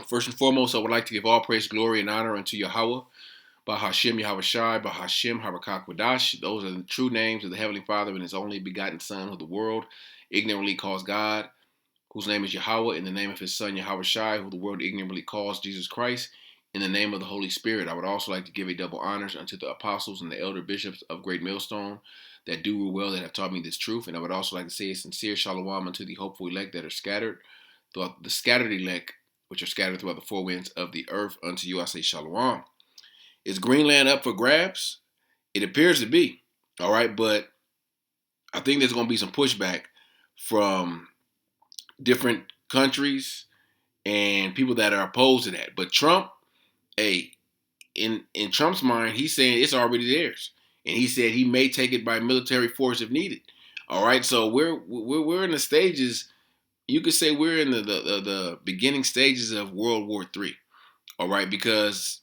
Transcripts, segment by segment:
First and foremost, I would like to give all praise, glory, and honor unto Yahawah, Bahasham, Yahawashi, Bahasham, Harakak Those are the true names of the Heavenly Father and His only begotten Son, who the world ignorantly calls God, whose name is Yahawah, in the name of His Son, Yahawashi, who the world ignorantly calls Jesus Christ, in the name of the Holy Spirit. I would also like to give a double honors unto the apostles and the elder bishops of Great Millstone that do rule well, that have taught me this truth. And I would also like to say a sincere shalom unto the hopeful elect that are scattered, throughout the scattered elect, which are scattered throughout the four winds of the earth. Unto you I say shalom. Is Greenland up for grabs? It appears to be. All right, but I think there's going to be some pushback from different countries and people that are opposed to that. But Trump, hey, in Trump's mind, he's saying it's already theirs, and he said he may take it by military force if needed. All right, so we're in the stages. You could say we're in the beginning stages of World War III. All right, because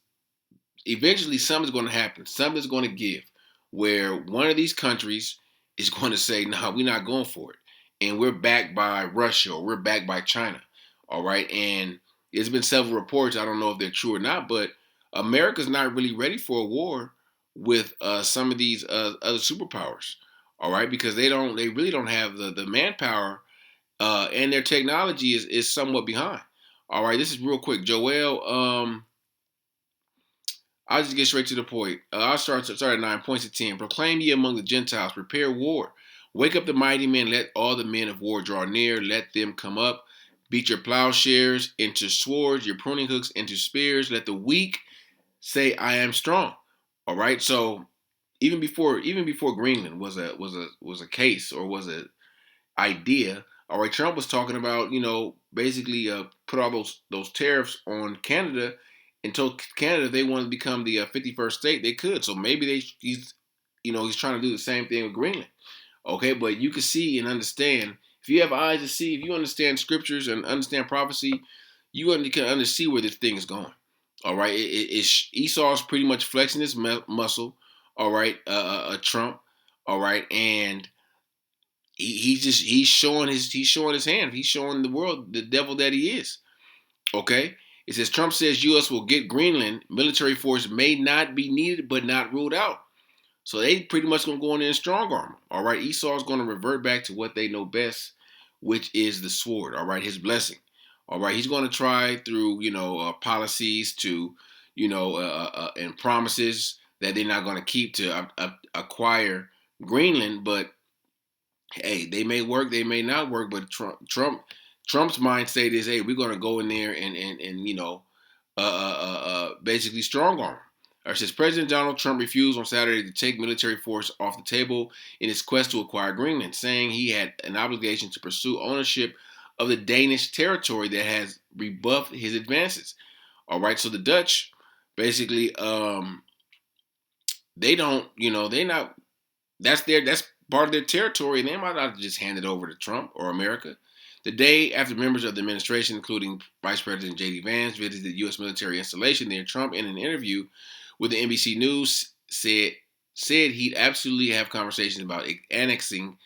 eventually something's going to happen. Something's going to give, where one of these countries is going to say, "No, nah, we're not going for it," and we're backed by Russia or we're backed by China. All right, and there's been several reports. I don't know if they're true or not, but America's not really ready for a war with some of these other superpowers. All right, because they really don't have the manpower, and their technology is somewhat behind. All right, this is real quick, Joel. I'll just get straight to the point. I'll start at 9 points to 10. Proclaim ye among the Gentiles, prepare war. Wake up the mighty men, let all the men of war draw near, let them come up. Beat your plowshares into swords, your pruning hooks into spears. Let the weak say, I am strong. All right. So even before Greenland was a case or was a idea. All right, Trump was talking about, basically put all those tariffs on Canada and told Canada they wanted to become the 51st state. They could. So maybe he's trying to do the same thing with Greenland. Okay, but you can see and understand, if you have eyes to see, if you understand scriptures and understand prophecy, you can see where this thing is going. All right, Esau's pretty much flexing his muscle. All right, Trump. All right, and he's showing his hand. He's showing the world the devil that he is. Okay. It says Trump says U.S. will get Greenland. Military force may not be needed, but not ruled out. So they pretty much gonna go in there in strong armor. All right. Esau's gonna revert back to what they know best, which is the sword. All right. His blessing. All right. He's gonna try through policies to and promises that they're not gonna keep to acquire Greenland, but hey, they may work, they may not work, but Trump's mindset is, hey, we're going to go in there and basically strong arm. It says President Donald Trump refused on Saturday to take military force off the table in his quest to acquire Greenland, saying he had an obligation to pursue ownership of the Danish territory that has rebuffed his advances. All right, so the Dutch basically they don't, they not that's part of their territory, and they might not just hand it over to Trump or America. The day after members of the administration, including Vice President J.D. Vance, visited the U.S. military installation there, Trump, in an interview with the NBC News, said he'd absolutely have conversations about annexing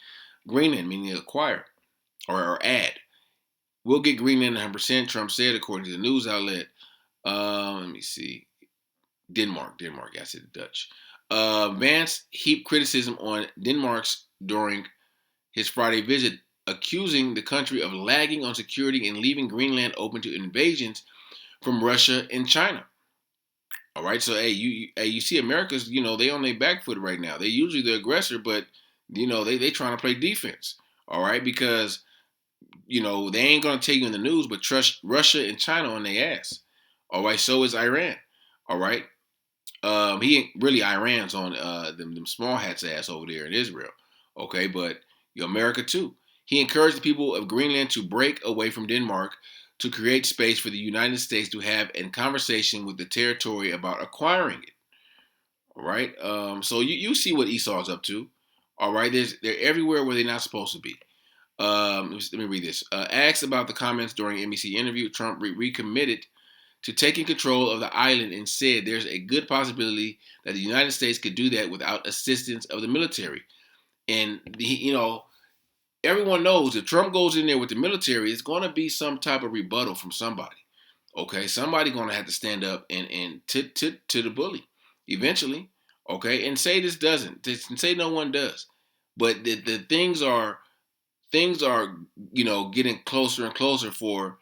Greenland, meaning acquire or add. We'll get Greenland 100%, Trump said, according to the news outlet. Let me see. Denmark. I said the Dutch. Vance heaped criticism on Denmark's during his Friday visit, accusing the country of lagging on security and leaving Greenland open to invasions from Russia and China. All right, so hey, you see America's, they on their back foot right now. They usually the aggressor, but they trying to play defense. All right, because they ain't gonna tell you in the news, but trust Russia and China on their ass. All right, so is Iran. All right. He ain't really Iran's on them small hats ass over there in Israel. Okay, but America too. He encouraged the people of Greenland to break away from Denmark to create space for the United States to have a conversation with the territory about acquiring it. All right. So you see what Esau's up to. All right. They're everywhere where they're not supposed to be. Let me read this. Asked about the comments during NBC interview, Trump recommitted to taking control of the island and said there's a good possibility that the United States could do that without assistance of the military. And everyone knows if Trump goes in there with the military, it's going to be some type of rebuttal from somebody. Okay, somebody gonna have to stand up and to the bully eventually. Okay, and say this doesn't, and say no one does, but the things are getting closer and closer for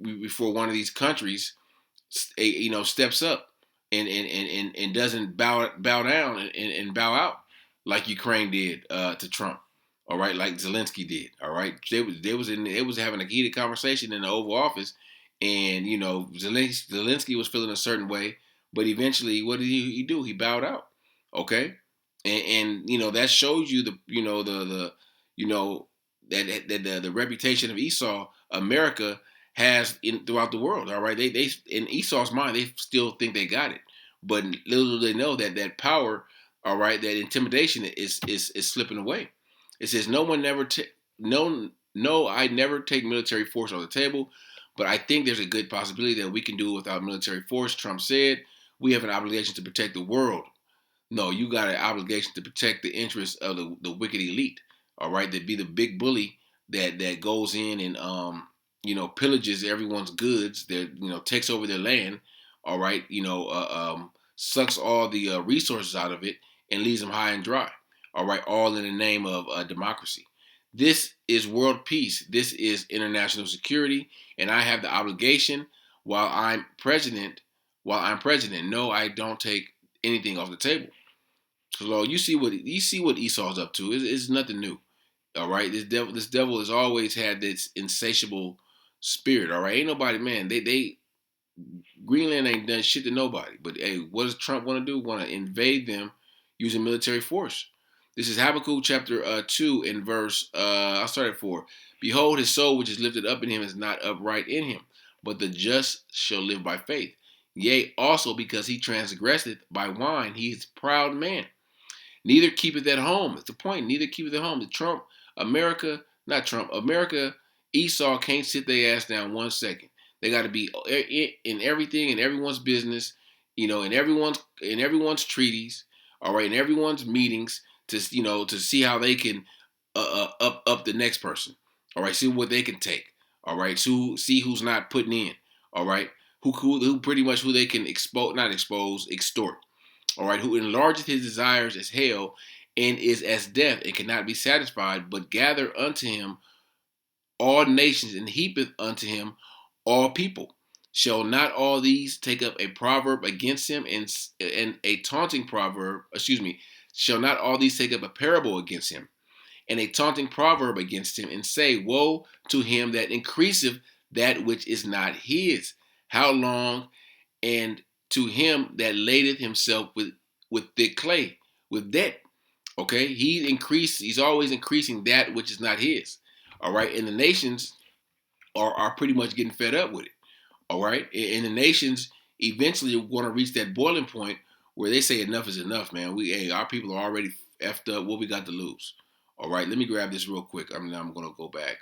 before one of these countries steps up and doesn't bow down and bow out like Ukraine did to Trump. All right, like Zelensky did. All right, they was having a heated conversation in the Oval Office, and Zelensky was feeling a certain way, but eventually, what did he do? He bowed out. Okay, and that shows you the you know that the reputation of Esau, America has throughout the world. All right, they in Esau's mind, they still think they got it, but little do they know that power, all right, that intimidation is slipping away. It says no one never no, I never take military force on the table, but I think there's a good possibility that we can do it without military force. Trump said we have an obligation to protect the world. No, you got an obligation to protect the interests of the wicked elite. All right, to be the big bully that goes in and pillages everyone's goods. That takes over their land. All right, sucks all the resources out of it and leaves them high and dry. All right, all in the name of democracy. This is world peace. This is international security, and I have the obligation while I'm president. While I'm president, no, I don't take anything off the table. So you see what Esau's up to. It's nothing new. All right, this devil has always had this insatiable spirit. All right, ain't nobody, man. They Greenland ain't done shit to nobody. But hey, what does Trump want to do? Want to invade them using military force. This is Habakkuk chapter 2 and verse. I'll start at 4. Behold, his soul which is lifted up in him is not upright in him, but the just shall live by faith. Yea, also because he transgresseth by wine, he is a proud man. Neither keepeth at home. That's the point. Neither keepeth at home. The Trump, America, not Trump, America, Esau can't sit their ass down 1 second. They got to be in everything, in everyone's business, in everyone's treaties, all right, in everyone's meetings to see how they can up the next person, all right, see what they can take, all right, see who's not putting in, all right, who pretty much who they can expose, not expose, extort, all right, who enlargeth his desires as hell, and is as death, and cannot be satisfied, but gather unto him all nations, and heapeth unto him all people. Shall not all these take up a proverb against him, and a taunting proverb? Excuse me. Shall not all these take up a parable against him, and a taunting proverb against him, and say, Woe to him that increaseth that which is not his? How long? And to him that ladeth himself with thick clay, with debt. Okay, he's always increasing that which is not his. All right, and the nations are pretty much getting fed up with it. All right, and the nations eventually want to reach that boiling point where they say enough is enough, man. Our people are already effed up. What we got to lose? All right, let me grab this real quick. I'm gonna go back.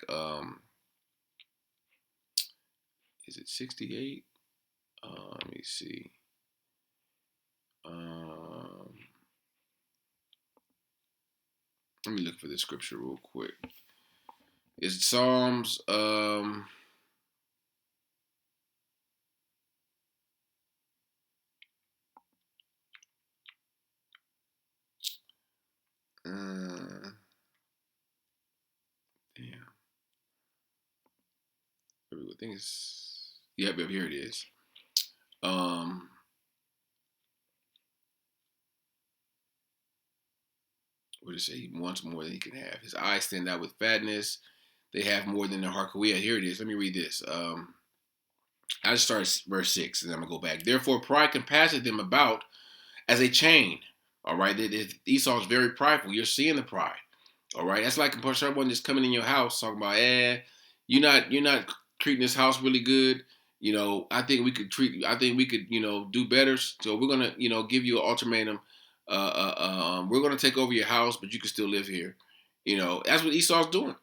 Is it 68? Let me see. Um, Let me look for the scripture real quick. It's Psalms. Damn. I think it's. Yep, here it is. What did it say? He wants more than he can have. His eyes stand out with fatness. They have more than their heart can we. Here it is. Let me read this. I just started verse 6, and I'm going to go back. Therefore, pride compasseth them about as a chain. All right. Esau is very prideful. You're seeing the pride. All right. That's like someone just coming in your house talking about, you're not treating this house really good. I think we could, do better. So we're gonna, give you an ultimatum. We're gonna take over your house, but you can still live here. That's what Esau's doing.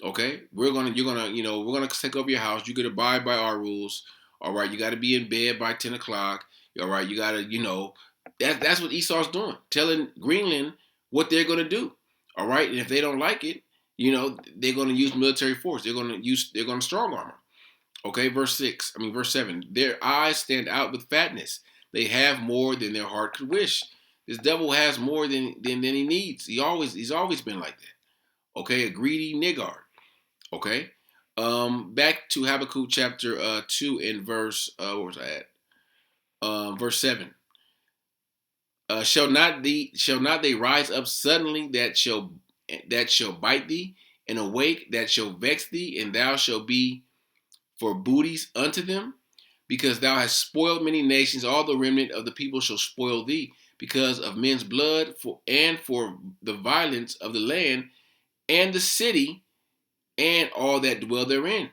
Okay, we're gonna take over your house. You gotta abide by our rules. All right, you got to be in bed by 10 o'clock. All right, you got to, that's what Esau's doing, telling Greenland what they're gonna do. All right, and if they don't like it, they're gonna use military force. They're gonna strong arm them. Okay, verse 7. Their eyes stand out with fatness. They have more than their heart could wish. This devil has more than he needs. He's always been like that. Okay, a greedy niggard. Okay. Back to Habakkuk chapter 2 and verse where was I at? Verse 7. Shall not they rise up suddenly that shall bite thee, and awake that shall vex thee, and thou shalt be for booties unto them? Because thou hast spoiled many nations, all the remnant of the people shall spoil thee, because of men's blood, for the violence of the land and the city and all that dwell therein.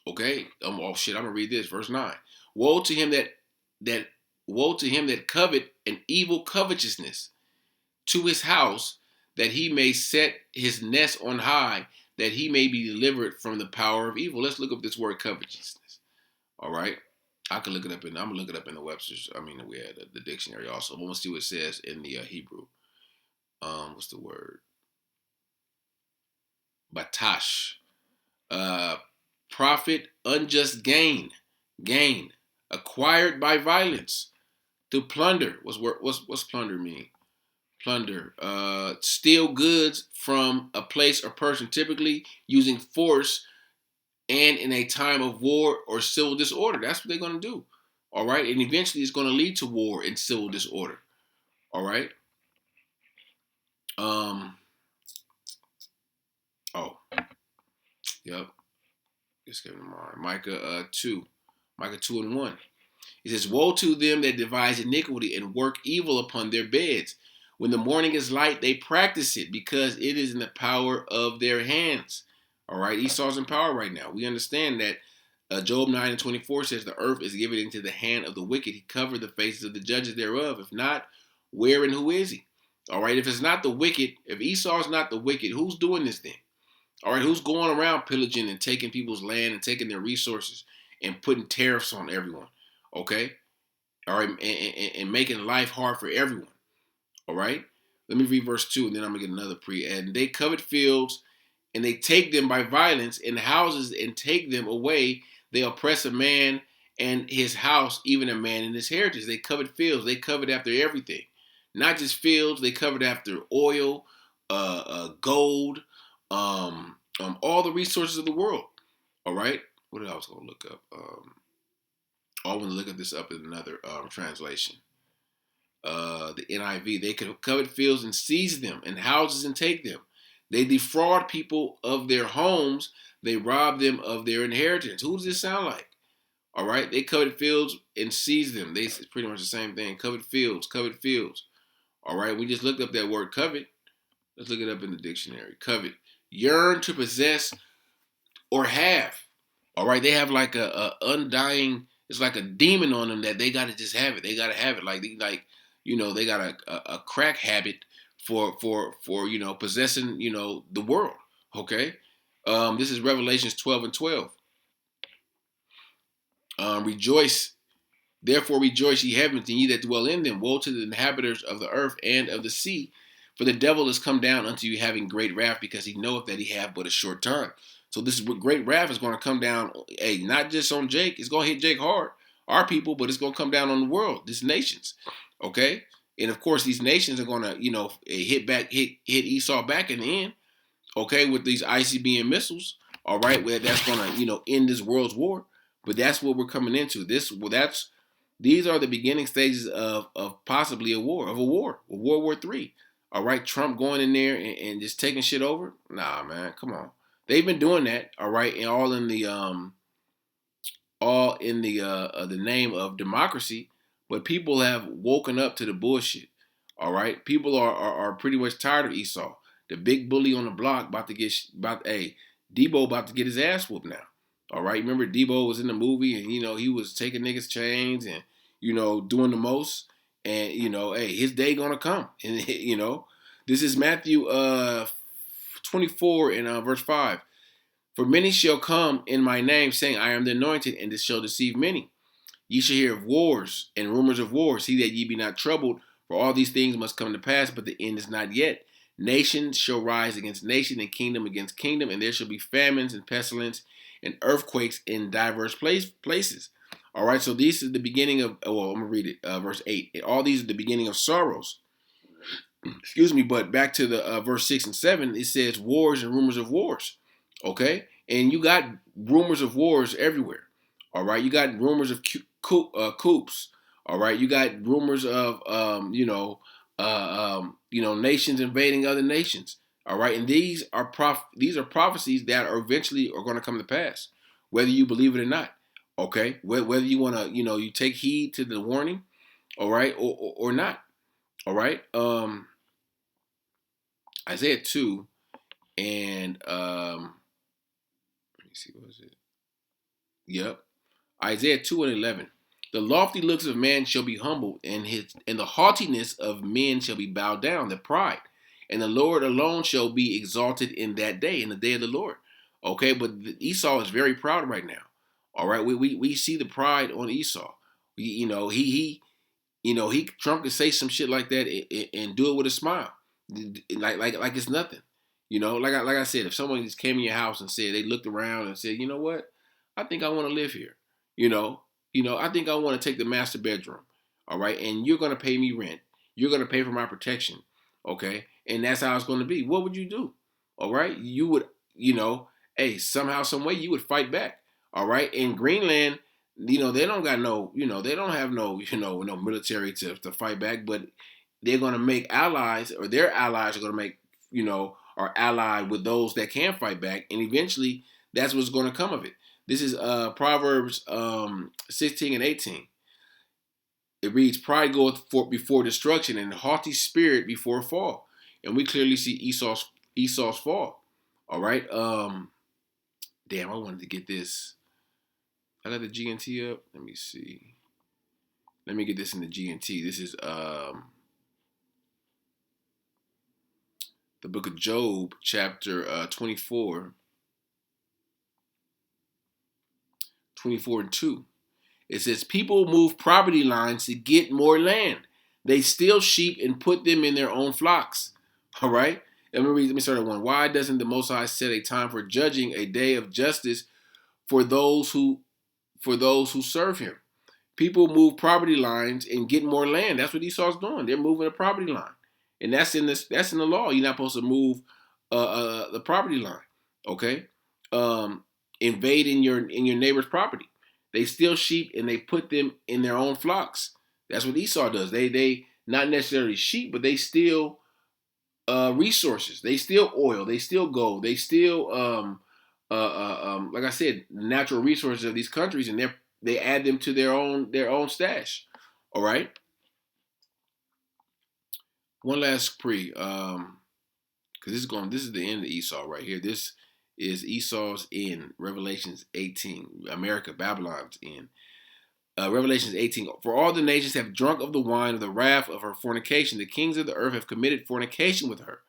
Okay, oh shit, I'm gonna read this, verse 9. Woe to him that woe to him that covet an evil covetousness to his house, that he may set his nest on high, that he may be delivered from the power of evil. Let's look up this word covetousness. All right. I'm gonna look it up in the Webster's. I mean, we had the dictionary also. But we'll see what it says in the Hebrew. What's the word? Batash. Profit, unjust gain, acquired by violence, to plunder. What's plunder mean? Plunder. Steal goods from a place or person, typically using force and in a time of war or civil disorder. That's what they're going to do. All right. And eventually it's going to lead to war and civil disorder. All right. Oh, yep. Just give them mind. Micah 2 and 1. It says, woe to them that devise iniquity and work evil upon their beds. When the morning is light, they practice it, because it is in the power of their hands. All right, Esau's in power right now. We understand that Job 9 and 24 says, the earth is given into the hand of the wicked. He covered the faces of the judges thereof. If not, where and who is he? All right, if it's not the wicked, if Esau's not the wicked, who's doing this thing? All right, who's going around pillaging and taking people's land and taking their resources and putting tariffs on everyone? Okay? All right, and making life hard for everyone. All right? Let me read verse 2, and then I'm going to get another pre-add. And they covet fields, and they take them by violence, and houses, and take them away. They oppress a man and his house, even a man and his heritage. They covet fields. They covet after everything. Not just fields. They covet after oil, gold, all the resources of the world. All right? What else I was going to look up? I want to look at this up in another translation. The NIV. They could covet fields and seize them, and houses and take them. They defraud people of their homes. They rob them of their inheritance. Who does this sound like? All right. They covet fields and seize them. It's pretty much the same thing. Covet fields. All right. We just looked up that word covet. Let's look it up in the dictionary. Covet. Yearn to possess or have. All right. They have like a undying, it's like a demon on them that they got to just have it. They got to have it. They got a crack habit for possessing, the world. Okay. This is Revelations 12 and 12. Rejoice, therefore rejoice, ye heavens, and ye that dwell in them. Woe to the inhabitants of the earth and of the sea, for the devil is come down unto you having great wrath, because he knoweth that he have but a short time. So this is what great wrath is going to come down, not just on Jake. It's going to hit Jake hard, our people, but it's going to come down on the world, these nations. Okay? And of course, these nations are going to, hit Esau back in the end, okay, with these ICBM missiles. All right, where that's going to, end this world's war. But that's what we're coming into. These are the beginning stages of possibly a war, World War III. All right, Trump going in there and just taking shit over. Nah, man, come on. They've been doing that. All right, and all in the name of democracy. But people have woken up to the bullshit. All right, people are pretty much tired of Esau, the big bully on the block, Debo about to get his ass whooped now. All right, remember Debo was in the movie and he was taking niggas' chains and doing the most, and his day gonna come. And this is Matthew 24 and verse 5. For many shall come in my name, saying, I am the anointed, and this shall deceive many. Ye shall hear of wars and rumors of wars. See that ye be not troubled, for all these things must come to pass, but the end is not yet. Nation shall rise against nation, and kingdom against kingdom, and there shall be famines and pestilence and earthquakes in diverse places. All right, so this is the beginning of, well, I'm going to read it, verse 8. All these are the beginning of sorrows. Excuse me, but back to the verse 6 and 7, it says wars and rumors of wars. Okay, and you got rumors of wars everywhere. All right, you got rumors of coups. All right, you got rumors of nations invading other nations. All right, and these are prophecies that are eventually are going to come to pass, whether you believe it or not. Okay, whether you want to, you take heed to the warning, all right, or not. All right. Isaiah 2 and let me see, what was it? Yep. Isaiah 2 and 11. The lofty looks of man shall be humbled, and the haughtiness of men shall be bowed down, the pride. And the Lord alone shall be exalted in that day, in the day of the Lord. Okay, but Esau is very proud right now. All right, we see the pride on Esau. Trump could say some shit like that and do it with a smile, like it's nothing. Like I said, if someone just came in your house and said they looked around and said, you know what, I think I want to live here. I think I want to take the master bedroom. All right, and you're gonna pay me rent. You're gonna pay for my protection. Okay, and that's how it's gonna be. What would you do? All right, you would, hey, somehow, some way, you would fight back. All right, in Greenland, they don't got no, they don't have no, no military to fight back, but they're gonna make allies, or their allies are gonna make, are allied with those that can fight back, and eventually that's what's gonna come of it. This is Proverbs 16 and 18. It reads, "Pride goeth before destruction, and haughty spirit before a fall." And we clearly see Esau's fall. All right. Damn, I wanted to get this. I got the GNT up. Let me see. Let me get this in the GNT. This is the book of Job, chapter 24, 24 and 2. It says, people move property lines to get more land. They steal sheep and put them in their own flocks. All right? Let me start at 1. Why doesn't the Most High set a time for judging, a day of justice for those who serve him? People move property lines and get more land. That's what Esau's doing. They're moving a property line. And that's in the law. You're not supposed to move the property line. Okay? Invade in your neighbor's property. They steal sheep and they put them in their own flocks. That's what Esau does. They not necessarily sheep, but they steal resources. They steal oil. They steal gold. They steal like I said, natural resources of these countries, and they add them to their own stash. All right. One last because this is the end of Esau right here. This is Esau's end. Revelations 18. America, Babylon's end. Revelations 18. For all the nations have drunk of the wine of the wrath of her fornication. The kings of the earth have committed fornication with her.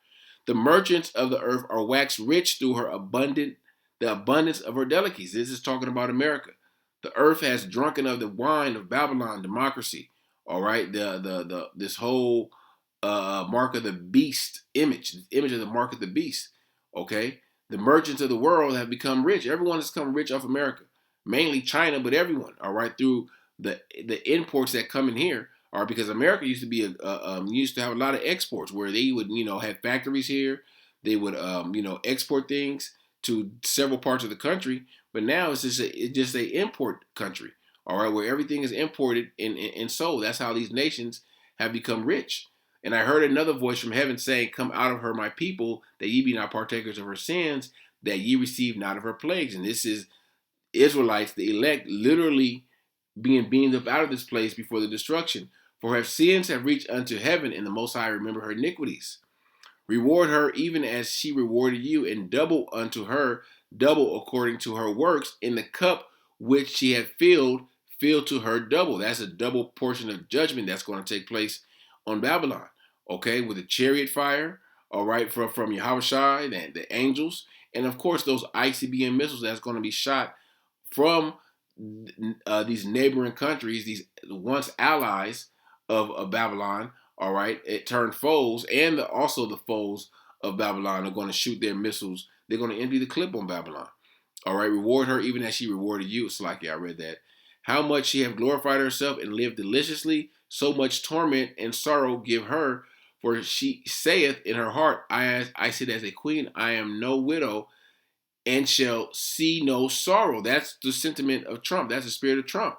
The merchants of the earth are waxed rich through the abundance of her delicacies. This is talking about America. The earth has drunken of the wine of Babylon, democracy. All right, this whole mark of the beast image of the mark of the beast. Okay, the merchants of the world have become rich. Everyone has become rich off America, mainly China, but everyone. All right, through the imports that come in here. All right, because America used to be used to have a lot of exports where they would have factories here. They would export things to several parts of the country, but now it's just a import country. All right, where everything is imported and sold. That's how these nations have become rich. And I heard another voice from heaven saying, "Come out of her, my people, that ye be not partakers of her sins, that ye receive not of her plagues." And this is Israelites, the elect, literally being beamed up out of this place before the destruction. For her sins have reached unto heaven, and the Most High remember her iniquities. Reward her even as she rewarded you, and double unto her, double according to her works. In the cup which she had filled, fill to her double. That's a double portion of judgment that's going to take place on Babylon. Okay, with the chariot fire, all right, from Yahawashi, the angels, and of course those ICBM missiles that's going to be shot from these neighboring countries, these once allies of Babylon. All right, it turned foes, and also the foes of Babylon are going to shoot their missiles. They're going to empty the clip on Babylon. All right, reward her even as she rewarded you. It's like, yeah, I read that. How much she have glorified herself and lived deliciously, so much torment and sorrow give her. For she saith in her heart, I sit as a queen, I am no widow, and shall see no sorrow. That's the sentiment of Trump. That's the spirit of Trump.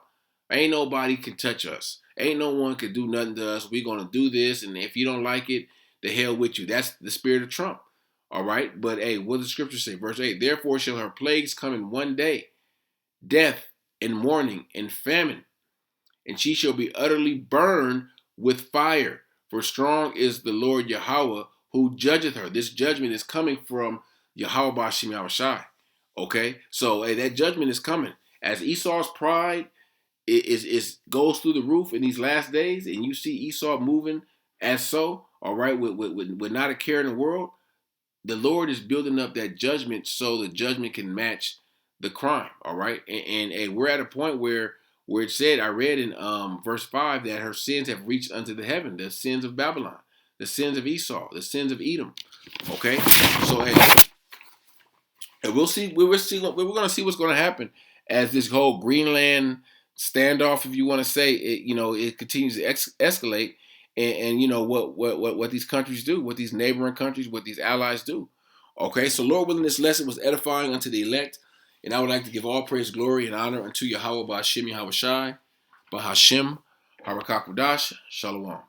Ain't nobody can touch us. Ain't no one can do nothing to us. We're gonna do this, and if you don't like it, the hell with you. That's the spirit of Trump. All right. But hey, what does the scripture say? Verse 8, therefore shall her plagues come in one day, death and mourning and famine, and she shall be utterly burned with fire. For strong is the Lord Yahawah who judgeth her. This judgment is coming from Yahawah Bahasham Yahawashi. Okay, so hey, that judgment is coming. As Esau's pride is goes through the roof in these last days, and you see Esau moving as so, all right, with not a care in the world, the Lord is building up that judgment so the judgment can match the crime. All right, and we're at a point where it said, I read in verse 5 that her sins have reached unto the heaven, the sins of Babylon, the sins of Esau, the sins of Edom. Okay, so hey, and we'll see. We're going to see what's going to happen as this whole Greenland standoff, if you want to say it. It continues to escalate, and what these countries do, what these neighboring countries, what these allies do. Okay, so Lord willing, this lesson was edifying unto the elect, and I would like to give all praise, glory, and honor unto Yahawah Bahasham Yahawashi, Bahasham Harakakudash Shalom.